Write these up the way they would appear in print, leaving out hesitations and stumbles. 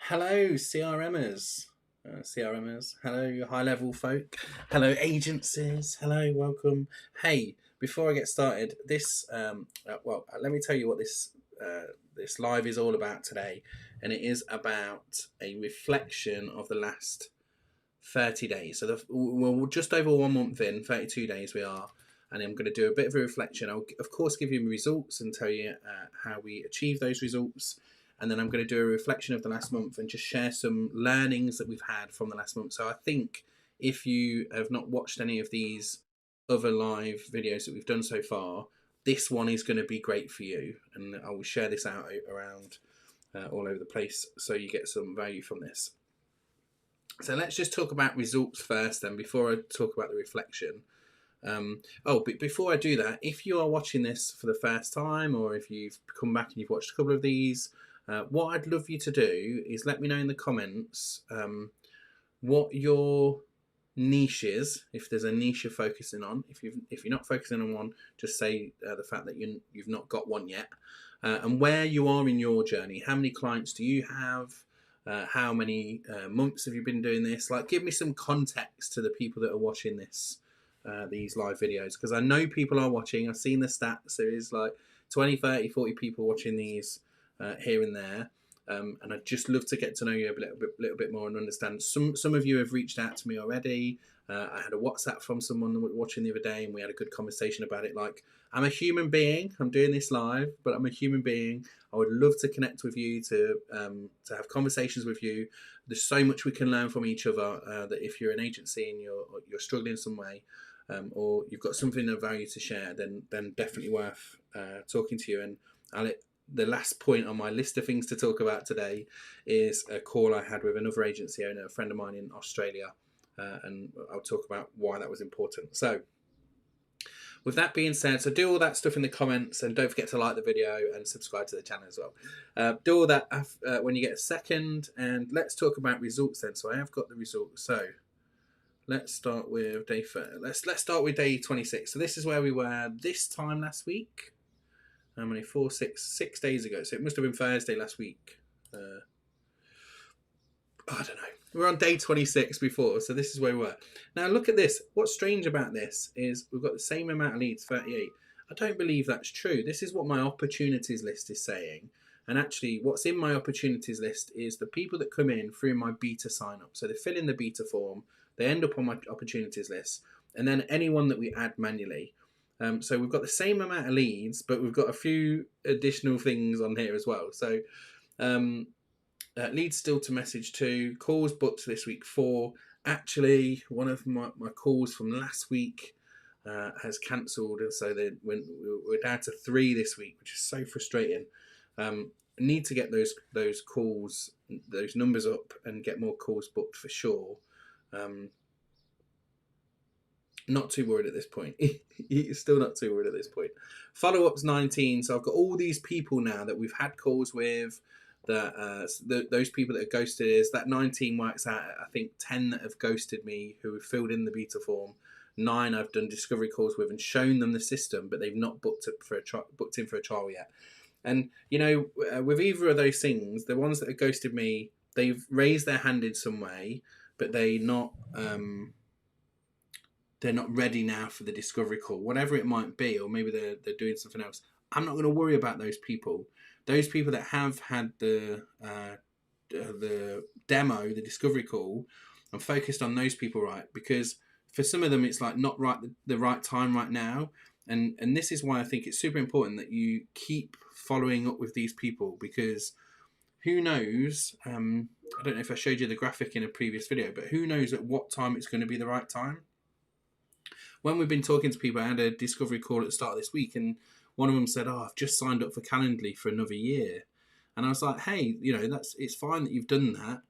Hello, CRMers. CRMers. Hello, high level folk. Hello, agencies. Hello, welcome. Hey, before I get started, let me tell you what this live is all about today, and it is about a reflection of the last 30 days. So we're just over 1 month in, 32 days we are, and I'm going to do a bit of a reflection. I'll, of course, give you results and tell you how we achieve those results. And then I'm going to do a reflection of the last month and just share some learnings that we've had from the last month. So I think if you have not watched any of these other live videos that we've done so far, this one is going to be great for you. And I will share this out around all over the place so you get some value from this. So let's just talk about results first then before I talk about the reflection. But before I do that, if you are watching this for the first time or if you've come back and you've watched a couple of these, what I'd love you to do is let me know in the comments what your niche is, if there's a niche you're focusing on. If you're not focusing on one, just say the fact that you've not got one yet, and where you are in your journey. How many clients do you have? How many months have you been doing this? Like, give me some context to the people that are watching these live videos, because I know people are watching. I've seen the stats. There is like 20, 30, 40 people watching these here and there. And I'd just love to get to know you a little bit more and understand. Some of you have reached out to me already. I had a WhatsApp from someone watching the other day, and we had a good conversation about it. Like, I'm a human being. I'm doing this live, but I'm a human being. I would love to connect with you, to have conversations with you. There's so much we can learn from each other. That if you're an agency and you're struggling in some way, or you've got something of value to share, then definitely worth talking to you. And the last point on my list of things to talk about today is a call I had with another agency owner, a friend of mine in Australia, and I'll talk about why that was important. So with that being said, so do all that stuff in the comments, and don't forget to like the video and subscribe to the channel as well. Do all that when you get a second, and let's talk about results then. So I have got the results. So let's start with let's start with day 26. So this is where we were this time last week. How many? 6 days ago. So it must have been Thursday last week. I don't know. We're on day 26 before, so this is where we were. Now look at this. What's strange about this is we've got the same amount of leads, 38. I don't believe that's true. This is what my opportunities list is saying. And actually, what's in my opportunities list is the people that come in through my beta sign up. So they fill in the beta form, they end up on my opportunities list, and then anyone that we add manually. So we've got the same amount of leads, but we've got a few additional things on here as well. So leads still to message 2, calls booked this week 4. Actually, one of my calls from last week has cancelled, and so we're down to 3 this week, which is so frustrating. Need to get those calls, those numbers up, and get more calls booked for sure. Not too worried at this point. Still not too worried at this point. Follow-ups 19. So I've got all these people now that we've had calls with, that those people that have ghosted us. That 19 works out, I think 10 that have ghosted me who have filled in the beta form. 9 I've done discovery calls with and shown them the system, but they've not booked in for a trial yet. And you know, with either of those things, the ones that have ghosted me, they've raised their hand in some way, but they're not ready now for the discovery call, whatever it might be, or maybe they're doing something else. I'm not going to worry about those people. Those people that have had the demo, the discovery call, I'm focused on those people, right? Because for some of them, it's like not right the right time right now. And this is why I think it's super important that you keep following up with these people, because who knows, I don't know if I showed you the graphic in a previous video, but who knows at what time it's going to be the right time. When we've been talking to people, I had a discovery call at the start of this week, and one of them said, "Oh, I've just signed up for Calendly for another year." And I was like, "Hey, you know, it's fine that you've done that.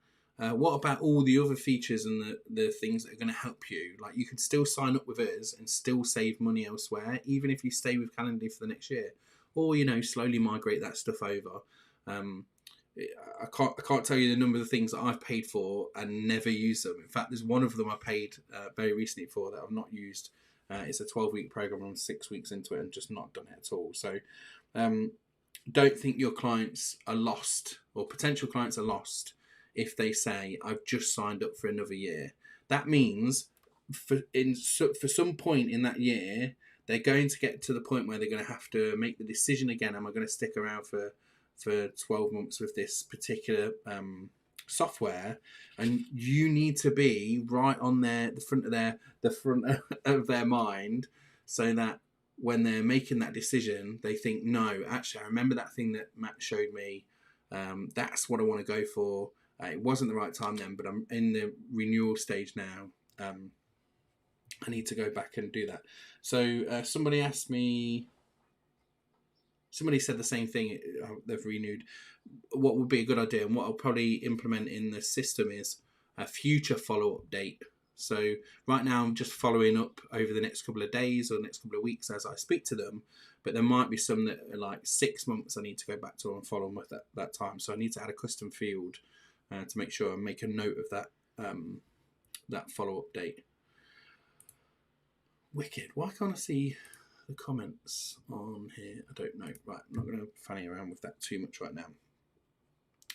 What about all the other features and the things that are going to help you? Like, you can still sign up with us and still save money elsewhere, even if you stay with Calendly for the next year, or, you know, slowly migrate that stuff over." I can't tell you the number of the things that I've paid for and never used them. In fact, there's one of them I paid very recently for that I've not used. It's a 12-week program. I'm 6 weeks into it and just not done it at all. So don't think your clients are lost, or potential clients are lost, if they say, I've just signed up for another year. That means for some point in that year, they're going to get to the point where they're going to have to make the decision again. Am I going to stick around for 12 months with this particular software? And you need to be right on the front of their mind, so that when they're making that decision, they think, no, actually, I remember that thing that Matt showed me. That's what I want to go for. It wasn't the right time then, but I'm in the renewal stage now. I need to go back and do that. So somebody asked me, somebody said the same thing. They've renewed. What would be a good idea, and what I'll probably implement in the system, is a future follow-up date. So right now I'm just following up over the next couple of days or next couple of weeks as I speak to them, but there might be some that are like 6 months I need to go back to and follow them with that time. So I need to add a custom field to make sure I make a note of that follow-up date. Wicked. Why can't I see the comments on here? I don't know. Right, I'm not going to fanny around with that too much right now.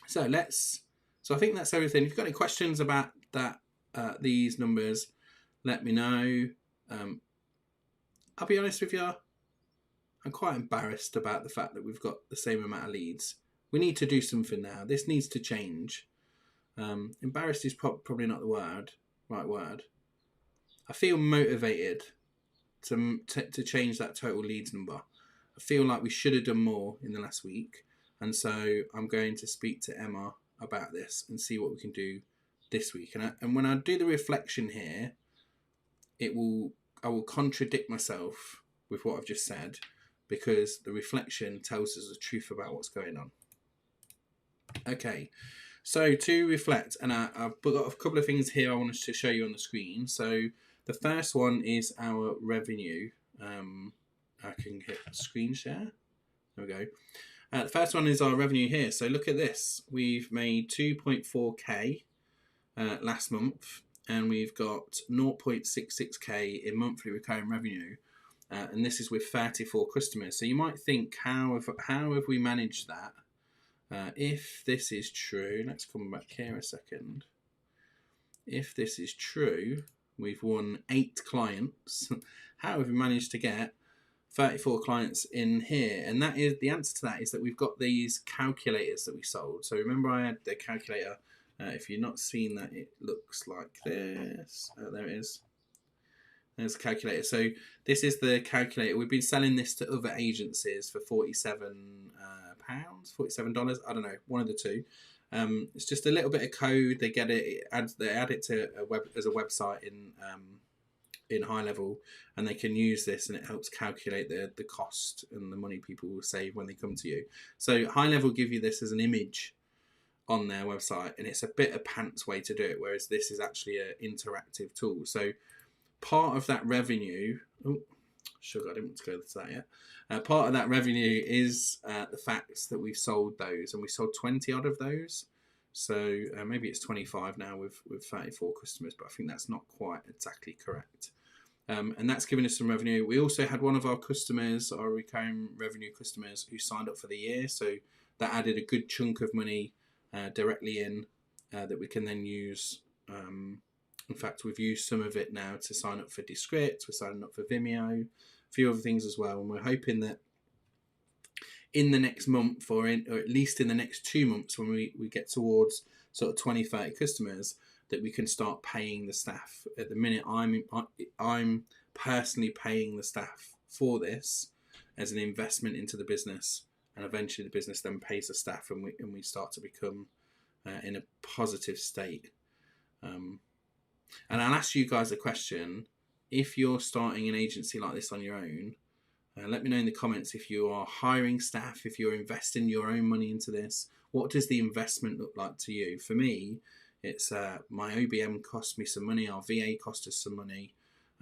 So I think that's everything. If you've got any questions about that, these numbers, let me know. I'll be honest with you, I'm quite embarrassed about the fact that we've got the same amount of leads. We need to do something now. This needs to change. Embarrassed is probably not the right word. I feel motivated to change that total leads number. I feel like we should have done more in the last week, and so I'm going to speak to Emma about this and see what we can do this week. And when I do the reflection here, I will contradict myself with what I've just said, because the reflection tells us the truth about what's going on. Okay, so to reflect, and I've got a couple of things here I wanted to show you on the screen. So the first one is our revenue. I can hit screen share. There we go. The first one is our revenue here. So look at this. We've made 2.4k last month, and we've got 0.66k in monthly recurring revenue. And this is with 34 customers. So you might think, how have we managed that? If this is true, let's come back here a second. If this is true, we've won 8 clients. How have we managed to get 34 clients in here? And that is, the answer to that is that we've got these calculators that we sold. So remember, I had the calculator. If you're not seeing that, it looks like this. There it is. There's a calculator. So this is the calculator. We've been selling this to other agencies for £47, $47. I don't know, one of the two. It's just a little bit of code. They get it. They add it to as a website in HighLevel, and they can use this, and it helps calculate the cost and the money people will save when they come to you. So HighLevel give you this as an image on their website, and it's a bit of pants way to do it, whereas this is actually an interactive tool. So part of that revenue, sugar, I didn't want to go to that yet. Part of that revenue is the fact that we've sold those, and we sold 20 odd of those. So maybe it's 25 now with 34 customers, but I think that's not quite exactly correct. And that's given us some revenue. We also had one of our customers, our recurring revenue customers, who signed up for the year. So that added a good chunk of money directly in that we can then use. In fact, we've used some of it now to sign up for Descript. We're signing up for Vimeo, a few other things as well. And we're hoping that in the next month, or at least in the next 2 months, when we get towards sort of 20, 30 customers, that we can start paying the staff. At the minute, I'm personally paying the staff for this as an investment into the business, and eventually the business then pays the staff, and we start to become in a positive state. And I'll ask you guys a question. If you're starting an agency like this on your own, let me know in the comments if you are hiring staff, if you're investing your own money into this. What does the investment look like to you? For me, it's my OBM cost me some money, our VA cost us some money.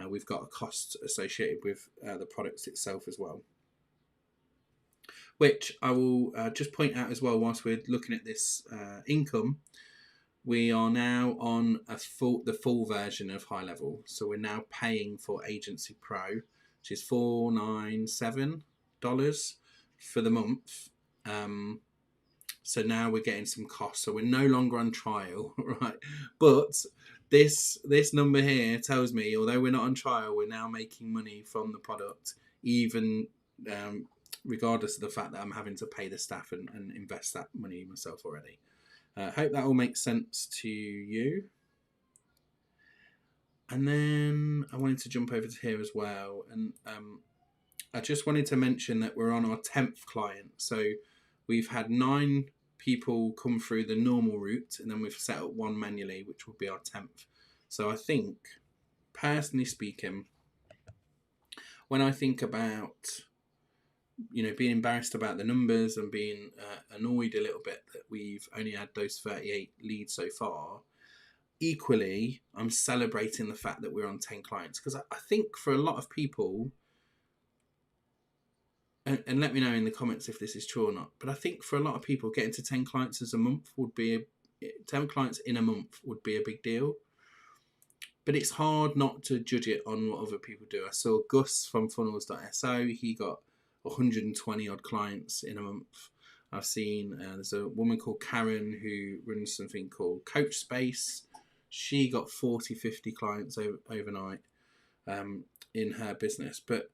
We've got a cost associated with the products itself as well. Which I will just point out as well, whilst we're looking at this income, we are now on the full version of HighLevel. So we're now paying for Agency Pro, which is $497 for the month. So now we're getting some costs. So we're no longer on trial, right? But this number here tells me, although we're not on trial, we're now making money from the product, even regardless of the fact that I'm having to pay the staff and invest that money myself already. Hope that all makes sense to you. And then I wanted to jump over to here as well. And I just wanted to mention that we're on our 10th client. So we've had 9 people come through the normal route, and then we've set up 1 manually, which will be our 10th. So I think, personally speaking, when I think about, being embarrassed about the numbers and being annoyed a little bit that we've only had those 38 leads so far, equally, I'm celebrating the fact that we're on 10 clients, because I think for a lot of people, and let me know in the comments if this is true or not, but I think for a lot of people, getting to 10 clients as a month 10 clients in a month would be a big deal. But it's hard not to judge it on what other people do. I saw Gus from funnels.so, he got 120 odd clients in a month. I've seen there's a woman called Karen who runs something called Coach Space. She got 40-50 clients overnight in her business. But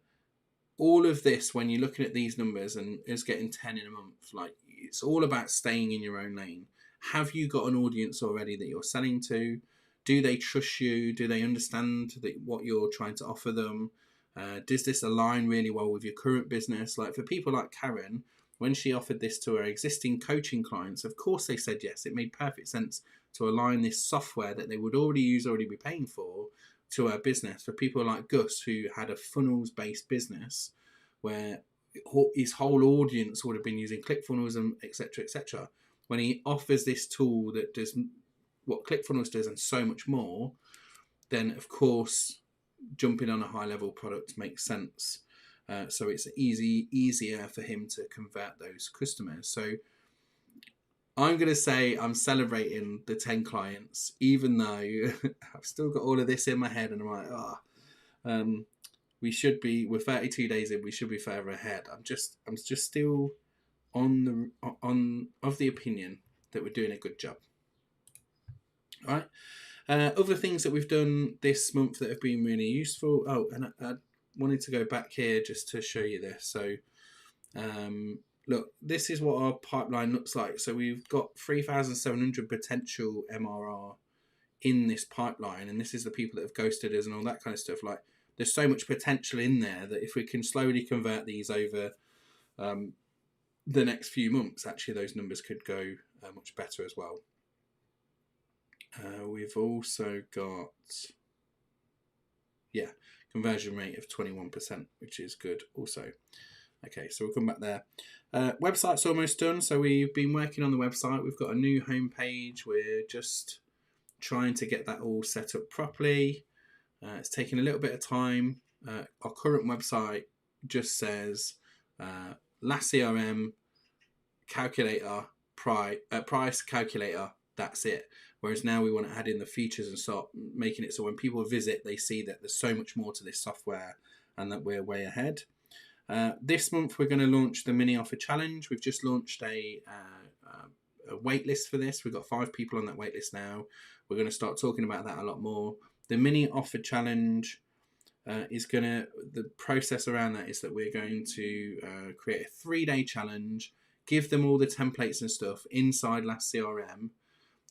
all of this, when you're looking at these numbers and is getting 10 in a month, like, it's all about staying in your own lane. Have you got an audience already that you're selling to? Do they trust you? Do they understand what you're trying to offer them? Does this align really well with your current business? Like, for people like Karen, when she offered this to her existing coaching clients, of course they said yes. It made perfect sense to align this software that they would already be paying for, to our business. For people like Gus, who had a funnels-based business where his whole audience would have been using ClickFunnels and etc., when he offers this tool that does what ClickFunnels does and so much more, then of course jumping on a high-level product makes sense. So it's easier for him to convert those customers. So I'm going to say I'm celebrating the 10 clients, even though I've still got all of this in my head, and I'm like, we're 32 days in, we should be further ahead. I'm just still of the opinion that we're doing a good job. All right. Other things that we've done this month that have been really useful. Oh, and I wanted to go back here just to show you this. So, look, this is what our pipeline looks like. So we've got 3,700 potential MRR in this pipeline, and this is the people that have ghosted us and all that kind of stuff. Like, there's so much potential in there that if we can slowly convert these over the next few months, actually those numbers could go much better as well. We've also got, conversion rate of 21%, which is good also. Okay, so we'll come back there. Website's almost done. So we've been working on the website. We've got a new homepage. We're just trying to get that all set up properly. It's taking a little bit of time. Our current website just says Last CRM, calculator, price calculator, that's it. Whereas now we want to add in the features and start making it so when people visit, they see that there's so much more to this software and that we're way ahead. This month, we're going to launch the mini offer challenge. We've just launched a wait list for this. We've got 5 people on that wait list now. We're going to start talking about that a lot more. The mini offer challenge the process around that is that we're going to create a 3-day challenge, give them all the templates and stuff inside Last CRM,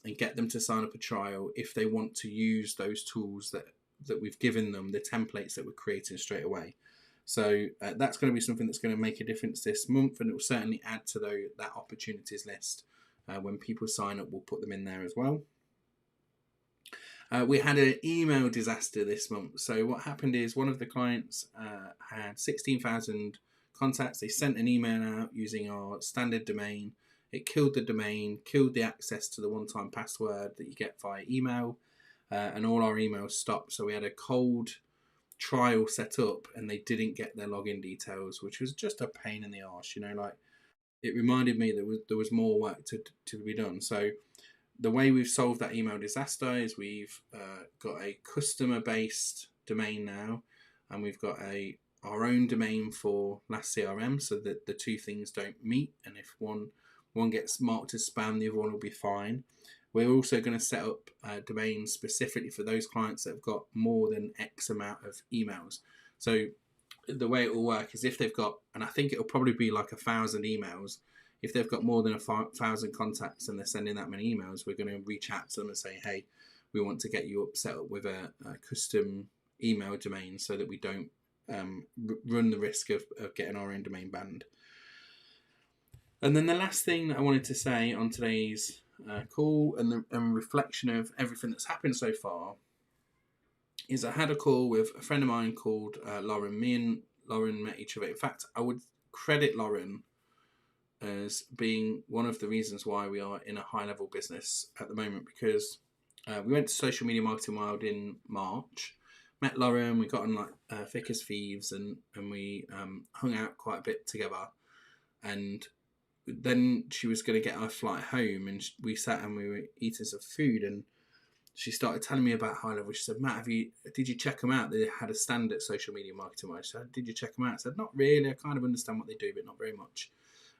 and get them to sign up a trial if they want to use those tools that we've given them, the templates that we're creating straight away. So that's going to be something that's going to make a difference this month, and it will certainly add to that opportunities list. When people sign up, we'll put them in there as well. We had an email disaster this month. So what happened is one of the clients had 16,000 contacts. They sent an email out using our standard domain. It killed the domain, killed the access to the one-time password that you get via email, and all our emails stopped. So we had a cold trial set up, and they didn't get their login details, which was just a pain in the arse. Like, it reminded me that there was more work to be done. So the way we've solved that email disaster is we've got a customer-based domain now, and we've got our own domain for Last CRM, so that the two things don't meet. And if one one gets marked as spam, the other one will be fine. We're also going to set up domains specifically for those clients that have got more than X amount of emails. So the way it will work is if they've got, and I think it'll probably be like 1,000 emails, if they've got more than 1,000 contacts and they're sending that many emails, we're going to reach out to them and say, hey, we want to get you set up with a custom email domain so that we don't run the risk of getting our own domain banned. And then the last thing that I wanted to say on today's call and reflection of everything that's happened so far is I had a call with a friend of mine called Lauren. Me and Lauren met each other. In fact, I would credit Lauren as being one of the reasons why we are in a high level business at the moment, because we went to Social Media Marketing Wild in March, met Lauren, we got on like thick as thieves, and we hung out quite a bit together. And then she was going to get our flight home, and we sat and we were eating some food, and she started telling me about HighLevel. She said, Matt, did you check them out? They had a stand at Social Media Marketing Wild. She said, did you check them out? I said, not really. I kind of understand what they do, but not very much.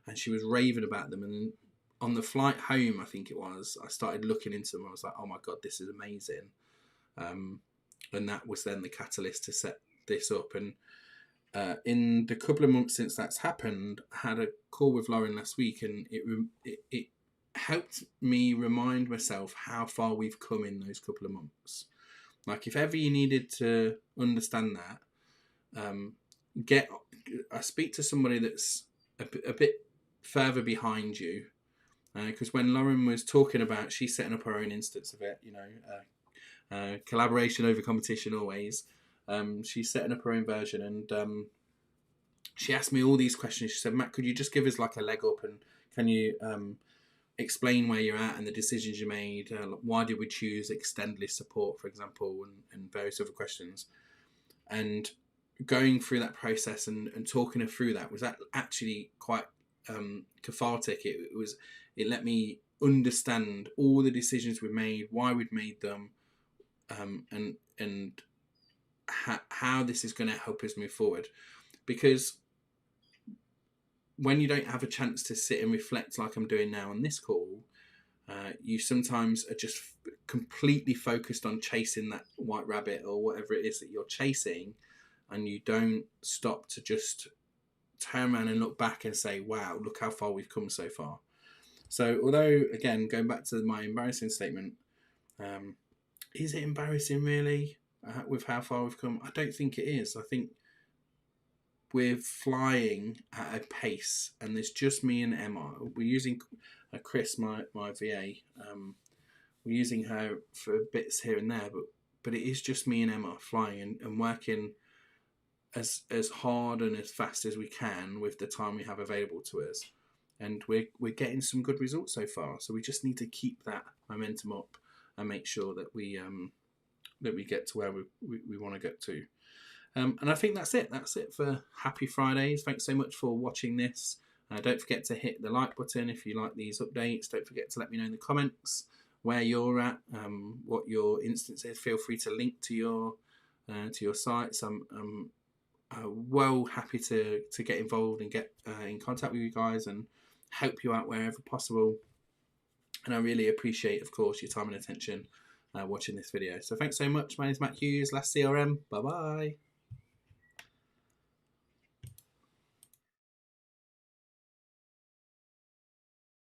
And she was raving about them. And on the flight home, I think it was, I started looking into them. I was like, oh my God, this is amazing. And that was then the catalyst to set this up. And in the couple of months since that's happened, I had a call with Lauren last week, and it helped me remind myself how far we've come in those couple of months. Like, if ever you needed to understand that, I speak to somebody that's a bit further behind you, because when Lauren was talking about, she's setting up her own instance of it, collaboration over competition always. She's setting up her own version, and she asked me all these questions. She said, Matt, could you just give us like a leg up, and can you explain where you're at and the decisions you made? Why did we choose extend list support, for example, and various other questions? And going through that process and talking her through that was actually quite cathartic. It let me understand all the decisions we made, why we'd made them, and how this is going to help us move forward. Because when you don't have a chance to sit and reflect like I'm doing now on this call, you sometimes are just completely focused on chasing that white rabbit or whatever it is that you're chasing, and you don't stop to just turn around and look back and say, wow, look how far we've come so far. So although, again, going back to my embarrassing statement, is it embarrassing really with how far we've come? I don't think it is. I think we're flying at a pace, and there's just me and Emma. We're using Chris, my VA. We're using her for bits here and there, but it is just me and Emma flying and working as hard and as fast as we can with the time we have available to us. And we're getting some good results so far. So we just need to keep that momentum up and make sure that we get to where we want to get to. And I think that's it. That's it for Happy Fridays. Thanks so much for watching this. Don't forget to hit the like button if you like these updates. Don't forget to let me know in the comments where you're at, what your instance is. Feel free to link to your sites. I'm well happy to get involved and get in contact with you guys and help you out wherever possible. And I really appreciate, of course, your time and attention watching this video. So thanks so much. My name is Matt Hughes, Last CRM. Bye bye.